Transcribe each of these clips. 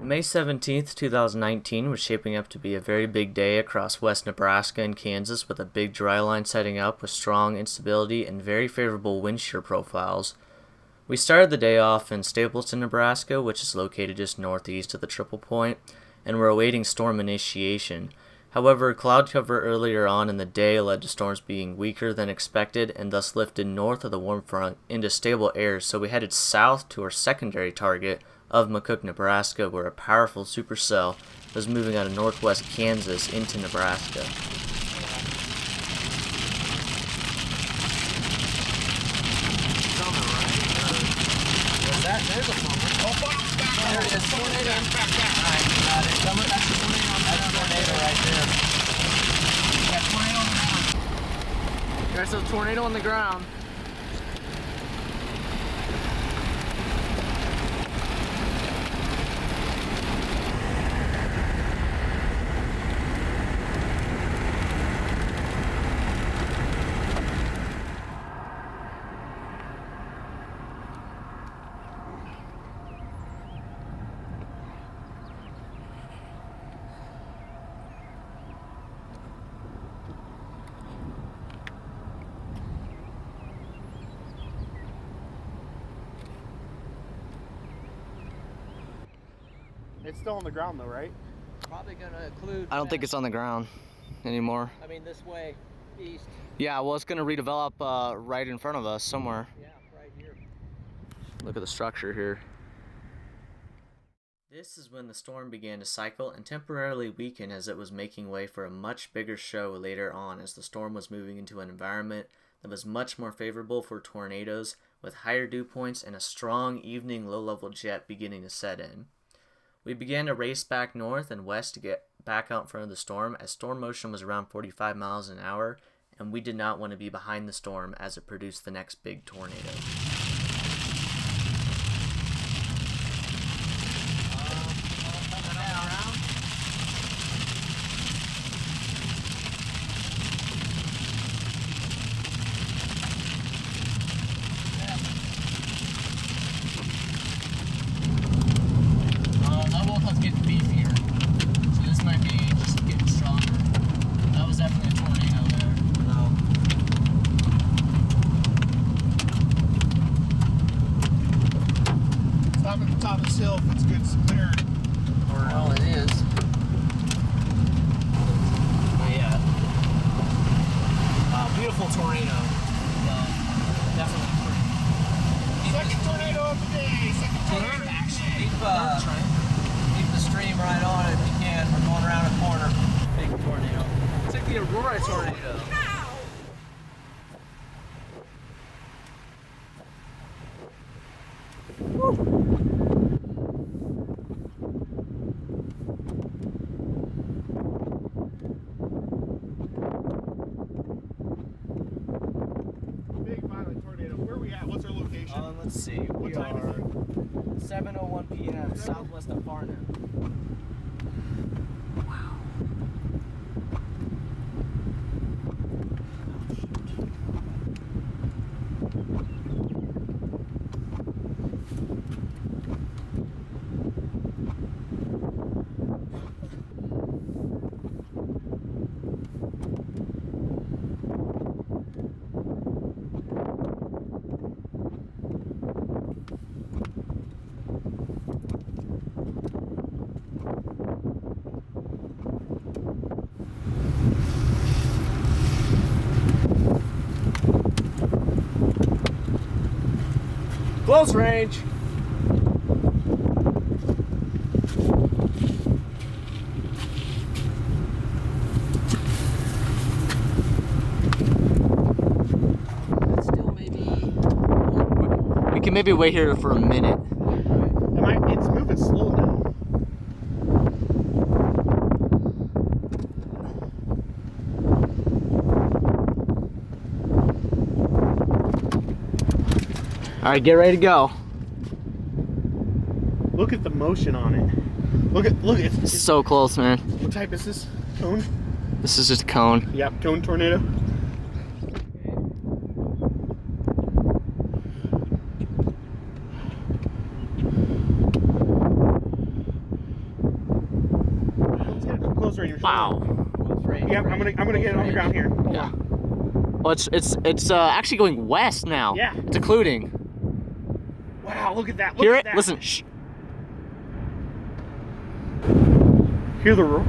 May 17th, 2019 was shaping up to be a very big day across west Nebraska and Kansas, with a big dry line setting up with strong instability and very favorable wind shear profiles. We started the day off in Stapleton, Nebraska, which is located just northeast of the Triple Point, and we're awaiting storm initiation. However, cloud cover earlier on in the day led to storms being weaker than expected and thus lifted north of the warm front into stable air, so we headed south to our secondary target of McCook, Nebraska, where a powerful supercell was moving out of northwest Kansas into Nebraska. There's a plumber. There it is. Tornado. Back. Alright, got it. That's a tornado. That's a tornado right there. Got tornado on the ground. There's a tornado on the ground. It's still on the ground though, right? Probably gonna include. I don't think it's on the ground anymore. I mean, this way, east. Yeah, well, it's going to redevelop right in front of us somewhere. Yeah, right here. Look at the structure here. This is when the storm began to cycle and temporarily weaken as it was making way for a much bigger show later on, as the storm was moving into an environment that was much more favorable for tornadoes, with higher dew points and a strong evening low-level jet beginning to set in. We began to race back north and west to get back out in front of the storm, as storm motion was around 45 miles an hour, and we did not want to be behind the storm as it produced the next big tornado. Hill if it's good clear. Well, it is. Not yet. Beautiful tornado. Definitely pretty. Second tornado of the day. Keep the stream right on if you can. We're going around a corner. Big tornado. It's like the Aurora tornado. What's our location? Let's see. We are 7:01 p.m. southwest of Farnham. Wow. Close range. Still maybe. We can maybe wait here for a minute. It's moving slow now. All right, get ready to go. Look at the motion on it. Look, it's So close, man. What type is this? Cone? This is just a cone. Yep, cone tornado. Wow. Yeah, I'm gonna get it on the ground here. Hold Yeah. on. Well, it's actually going west now. Yeah. It's occluding. Wow, look at that. Look Hear at it? that. Listen. Shh. Hear the roar.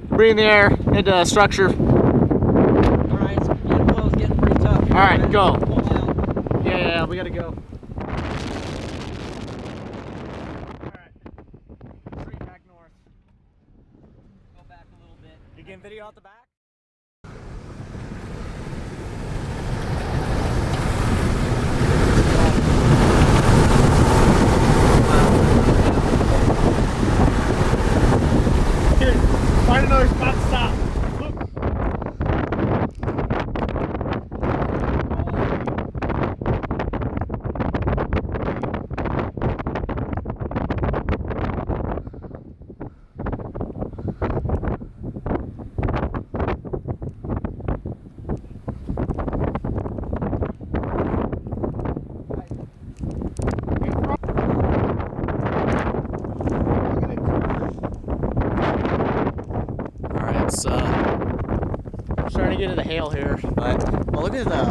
Debris in the air, into structure. Alright, so the flow's getting pretty tough here. Alright, go. Pull out. Yeah, we gotta go. Alright. Straight back north. Go back a little bit. You getting video out the back? Here, find another spot to stop. Look. It's starting to get into the hail here, but well, look at the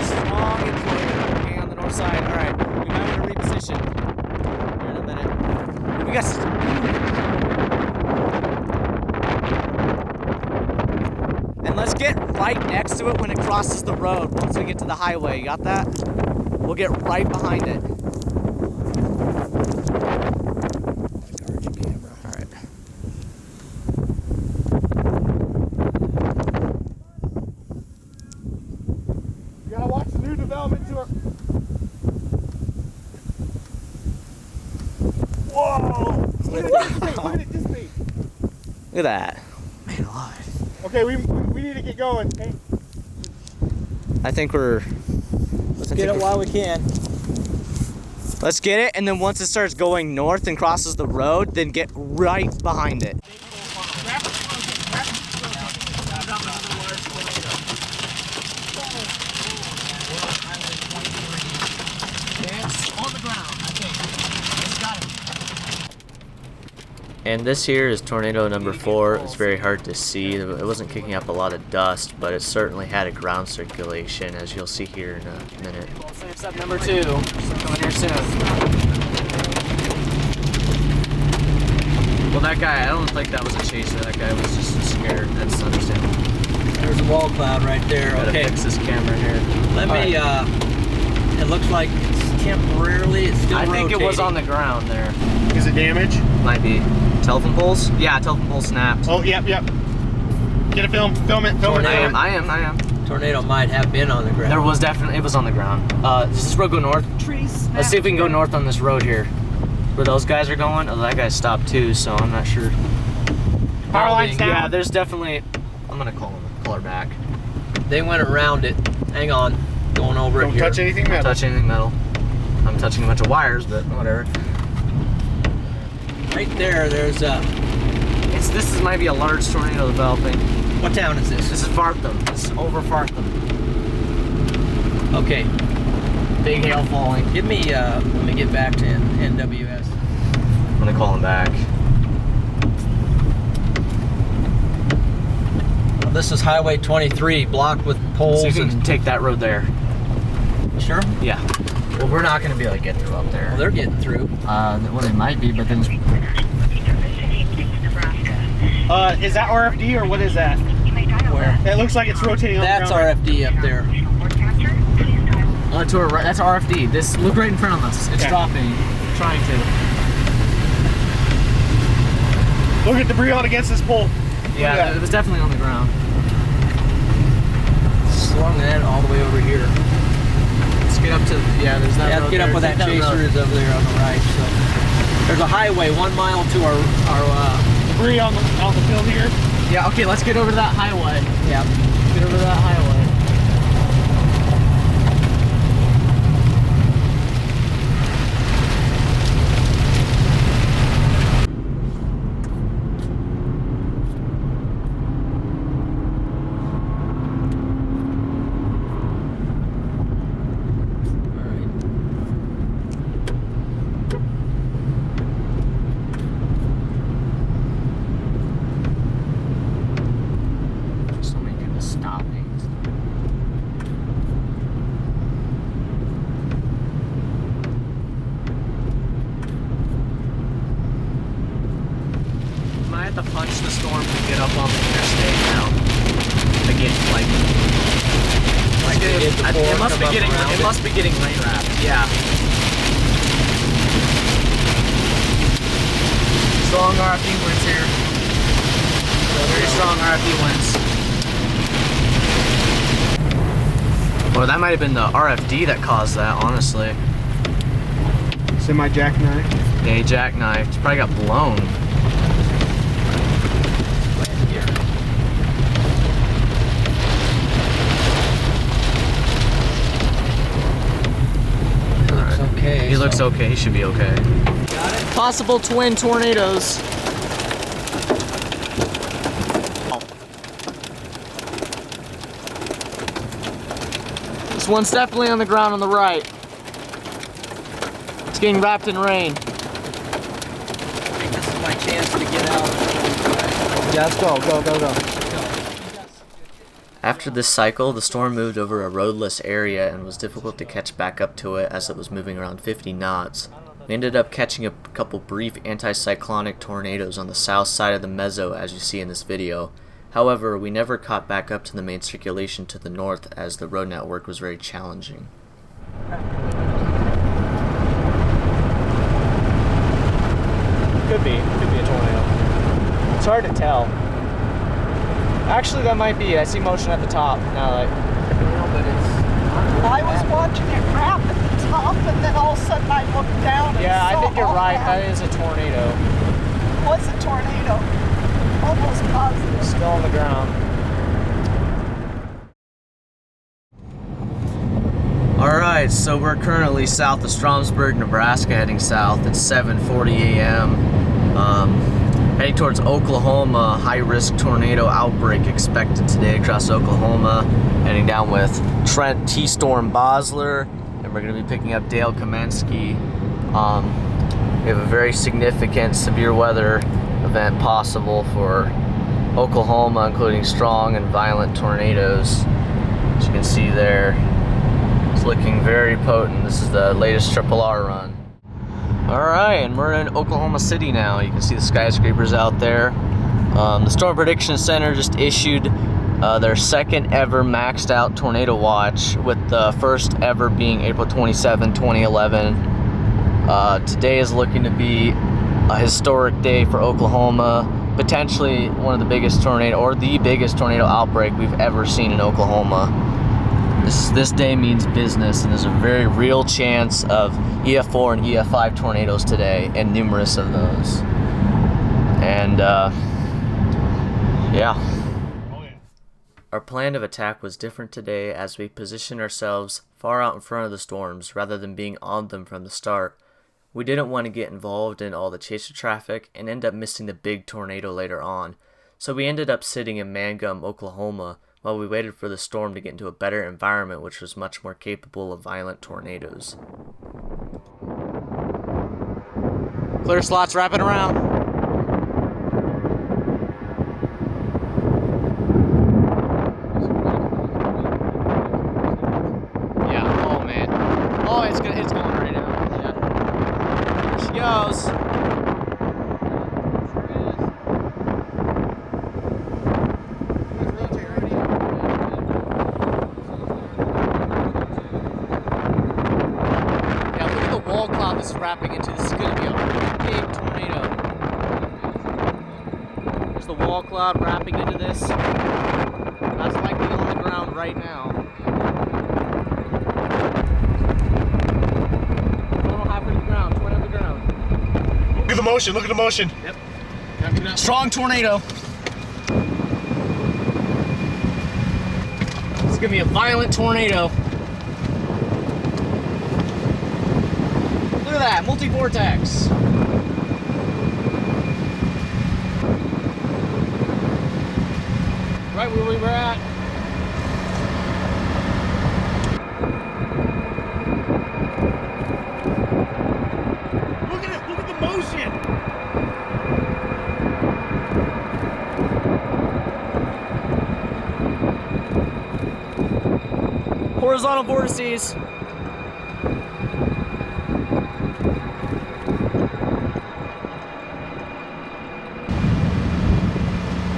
strong inflow hanging on the north side. All right, we might want to reposition here in a minute. We got. And let's get right next to it when it crosses the road. Once we get to the highway, you got that? We'll get right behind it. You gotta watch the new development to our. Whoa! Look at this thing. Look at this thing. Look at that. Man alive. Okay, we need to get going. Hey. I think we're. Let's get it while we can. Let's get it, and then once it starts going north and crosses the road, then get right behind it. And this here is tornado number 4. It's very hard to see. It wasn't kicking up a lot of dust, but it certainly had a ground circulation, as you'll see here in a minute. Safe step number 2, coming here soon. Well, that guy, I don't think that was a chaser. That guy was just scared. That's understandable. There's a wall cloud right there. Gotta Okay. fix this camera here. Let me, it looks like it's temporarily, it's still rotating. I think it was on the ground there. Is it damaged? Might be. Telephone poles? Yeah, telephone pole snapped. Oh, yep. Get a film it. I am. Tornado might have been on the ground. There was definitely, it was on the ground. Does this road go north? Trees. Let's see if we can go north on this road here. Where those guys are going. Oh, that guy stopped too, so I'm not sure. Power line's down. Yeah, there's definitely, I'm gonna call her back. They went around it. Hang on. Going over it Don't here. touch anything Don't metal. touch anything metal. I'm touching a bunch of wires, but whatever. Right there's This might be a large tornado developing. what town is this? This is Fartham. This is over Fartham. Okay. Big hail falling. Give me let me get back to NWS. I'm gonna call him back. Well, this is Highway 23, blocked with poles. See if you can and take that road there. sure. Yeah. Well, we're not gonna be able to get through up there. Well, they're getting through. Well, they might be, but then. Is that RFD or what is that? Where? It looks like it's rotating on That's the ground. RFD up there. To our right, that's RFD. This, look right in front of us. It's Okay. dropping. Trying to. Look at debris on against this pole. Yeah, that. it was definitely on the ground. Slung that all the way over here. Let's get up to. Yeah, there's that. Yeah, road get up there. where that Take chaser road. is over there on the right. So there's a highway 1 mile to our debris on the field here. Yeah, okay, let's get over to that highway. Yeah, get over to that highway. To punch the storm to get up on the interstate now. Again, it must be getting rain wrapped. Yeah. Strong RFD winds here. Very strong RFD winds. Well, that might have been the RFD that caused that, honestly. Semi jackknife. Yeah, he jackknifed. It's probably got blown. He looks okay. He should be okay. Got it. Possible twin tornadoes. This one's definitely on the ground on the right. It's getting wrapped in rain. I think this is my chance to get out. Yeah, let's go. Go. After this cycle, the storm moved over a roadless area and was difficult to catch back up to it as it was moving around 50 knots. We ended up catching a couple brief anticyclonic tornadoes on the south side of the mezzo as you see in this video. However, we never caught back up to the main circulation to the north as the road network was very challenging. Could be a tornado. It's hard to tell. Actually, that might be. I see motion at the top now. But it's. I was watching it wrap at the top, and then all of a sudden I looked down. And yeah, I saw think you're all right. That That is a tornado. was a tornado. Almost positive. Still on the ground. Alright, so we're currently south of Stromsburg, Nebraska, heading south. It's 7:40 a.m. Heading towards Oklahoma. High-risk tornado outbreak expected today across Oklahoma. Heading down with Trent T-Storm Bosler, and we're going to be picking up Dale Kamensky. We have a very significant severe weather event possible for Oklahoma, including strong and violent tornadoes. As you can see there, it's looking very potent. This is the latest RRR run. Alright, and we're in Oklahoma City now. You can see the skyscrapers out there. The Storm Prediction Center just issued their second ever maxed out tornado watch, with the first ever being April 27, 2011. Today is looking to be a historic day for Oklahoma, potentially one of the biggest tornado, or the biggest tornado outbreak we've ever seen in Oklahoma. This day means business, and there's a very real chance of EF4 and EF5 tornadoes today, and numerous of those. And yeah. Our plan of attack was different today as we positioned ourselves far out in front of the storms rather than being on them from the start. We didn't want to get involved in all the chaser traffic and end up missing the big tornado later on, so we ended up sitting in Mangum, Oklahoma, while we waited for the storm to get into a better environment which was much more capable of violent tornadoes. Clear slots wrapping around. Yeah, oh man. Oh, it's going right now. Yeah. There she goes. This is wrapping into. This is going to be a big tornado. There's the wall cloud wrapping into this. That's likely on the ground right now. Total halfway to the ground, 20 on the ground. Look at the motion, look at the motion. Yep. Strong tornado. It's gonna be a violent tornado. Look at that, multi-vortex. Right where we were at. Look at it. Look at the motion. Horizontal vortices.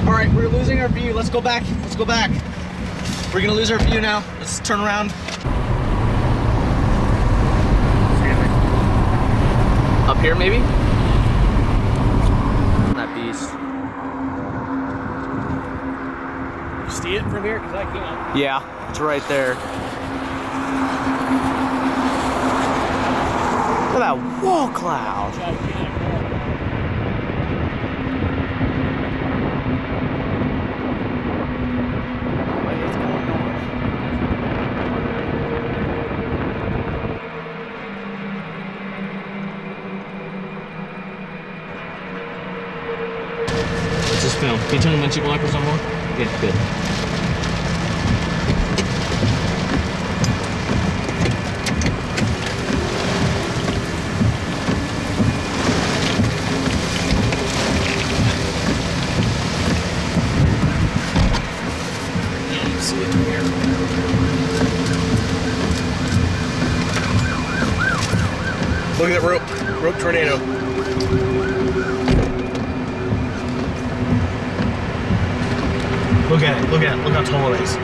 All right, we're losing our view. Let's go back. Let's go back. We're gonna lose our view now. Let's turn around. Up here, maybe? That beast. You see it from here? Because I can't. Yeah, it's right there. Look at that wall cloud. What's this film? Can you turn the windshield wipers on more? Okay, good. Look at that rope tornado. Look at it. Look at it. Look how tall it is.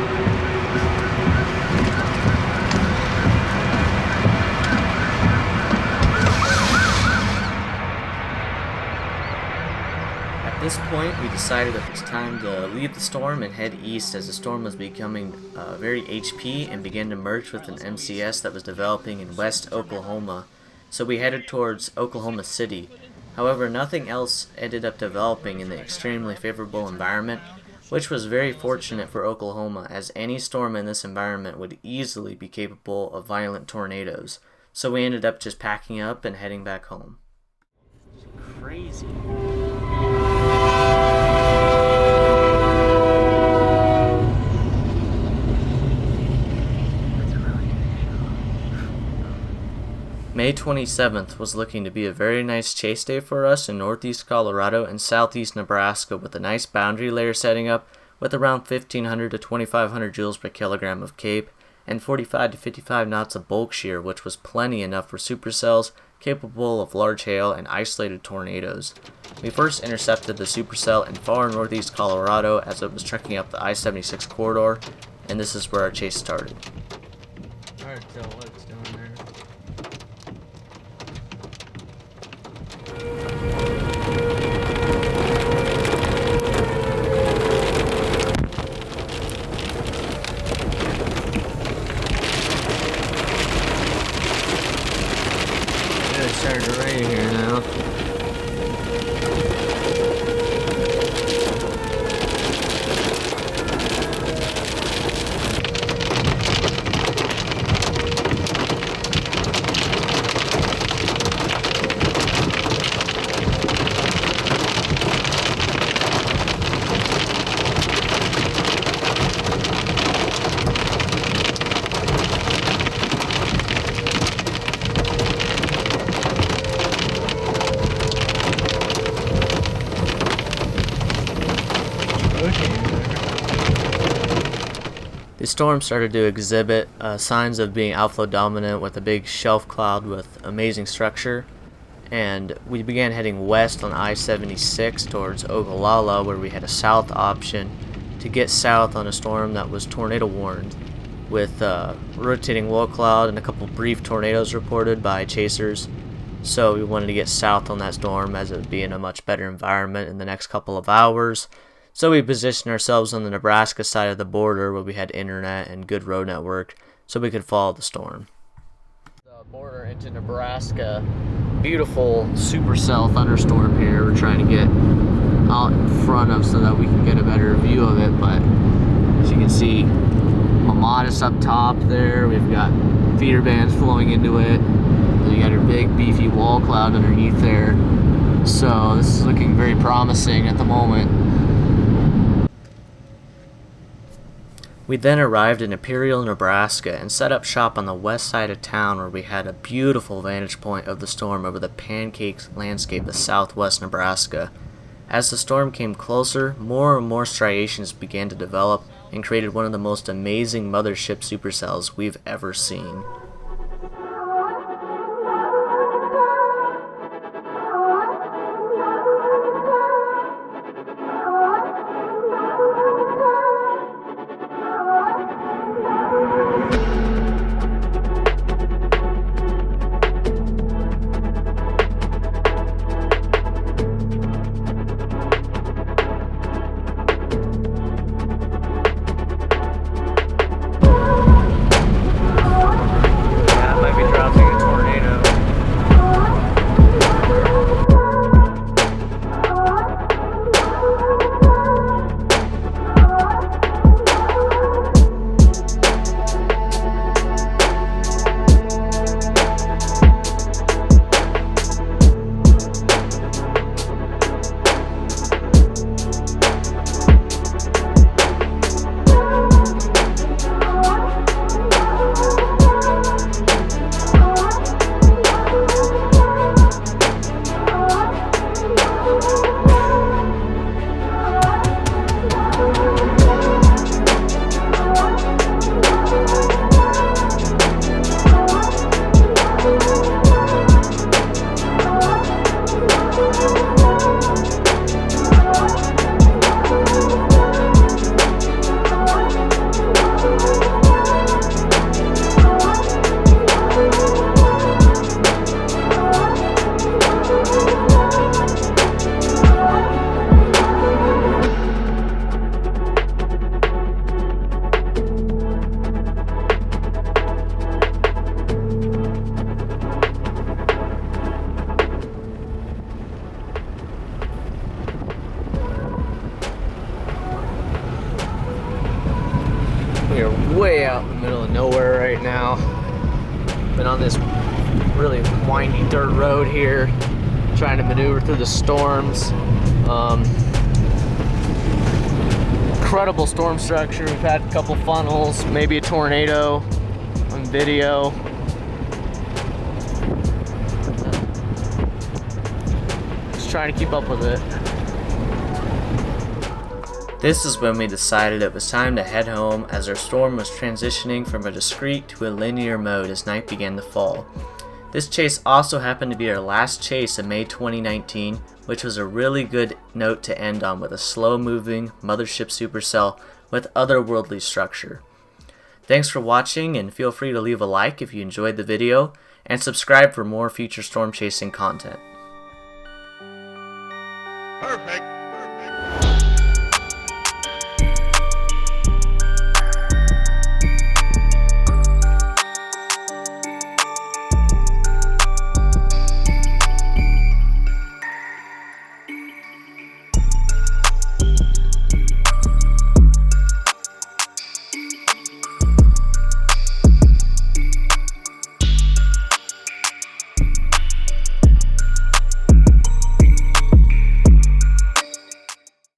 At this point, we decided it was time to leave the storm and head east as the storm was becoming very HP and began to merge with an MCS that was developing in West Oklahoma. So we headed towards Oklahoma City. However, nothing else ended up developing in the extremely favorable environment, which was very fortunate for Oklahoma, as any storm in this environment would easily be capable of violent tornadoes. So we ended up just packing up and heading back home. Crazy. May 27th was looking to be a very nice chase day for us in northeast Colorado and southeast Nebraska, with a nice boundary layer setting up with around 1500 to 2500 joules per kilogram of CAPE and 45 to 55 knots of bulk shear, which was plenty enough for supercells capable of large hail and isolated tornadoes. We first intercepted the supercell in far northeast Colorado as it was trekking up the I-76 corridor, and this is where our chase started. Hard to tell what it's doing there. It started to rain here now. The storm started to exhibit signs of being outflow dominant with a big shelf cloud with amazing structure, and we began heading west on I-76 towards Ogallala, where we had a south option to get south on a storm that was tornado warned, with rotating low cloud and a couple brief tornadoes reported by chasers. So we wanted to get south on that storm as it would be in a much better environment in the next couple of hours. So we positioned ourselves on the Nebraska side of the border where we had internet and good road network so we could follow the storm. The border into Nebraska. Beautiful supercell thunderstorm here. We're trying to get out in front of so that we can get a better view of it. But as you can see, Mamatis up top there. We've got feeder bands flowing into it. You got our big beefy wall cloud underneath there. So this is looking very promising at the moment. We then arrived in Imperial, Nebraska and set up shop on the west side of town, where we had a beautiful vantage point of the storm over the pancake landscape of southwest Nebraska. As the storm came closer, more and more striations began to develop and created one of the most amazing Mothership supercells we've ever seen. We are way out in the middle of nowhere right now. Been on this really windy dirt road here, trying to maneuver through the storms. Incredible storm structure. We've had a couple funnels, maybe a tornado on video. Just trying to keep up with it. This is when we decided it was time to head home, as our storm was transitioning from a discrete to a linear mode as night began to fall. This chase also happened to be our last chase of May 2019, which was a really good note to end on, with a slow-moving Mothership supercell with otherworldly structure. Thanks for watching, and feel free to leave a like if you enjoyed the video, and subscribe for more future storm chasing content.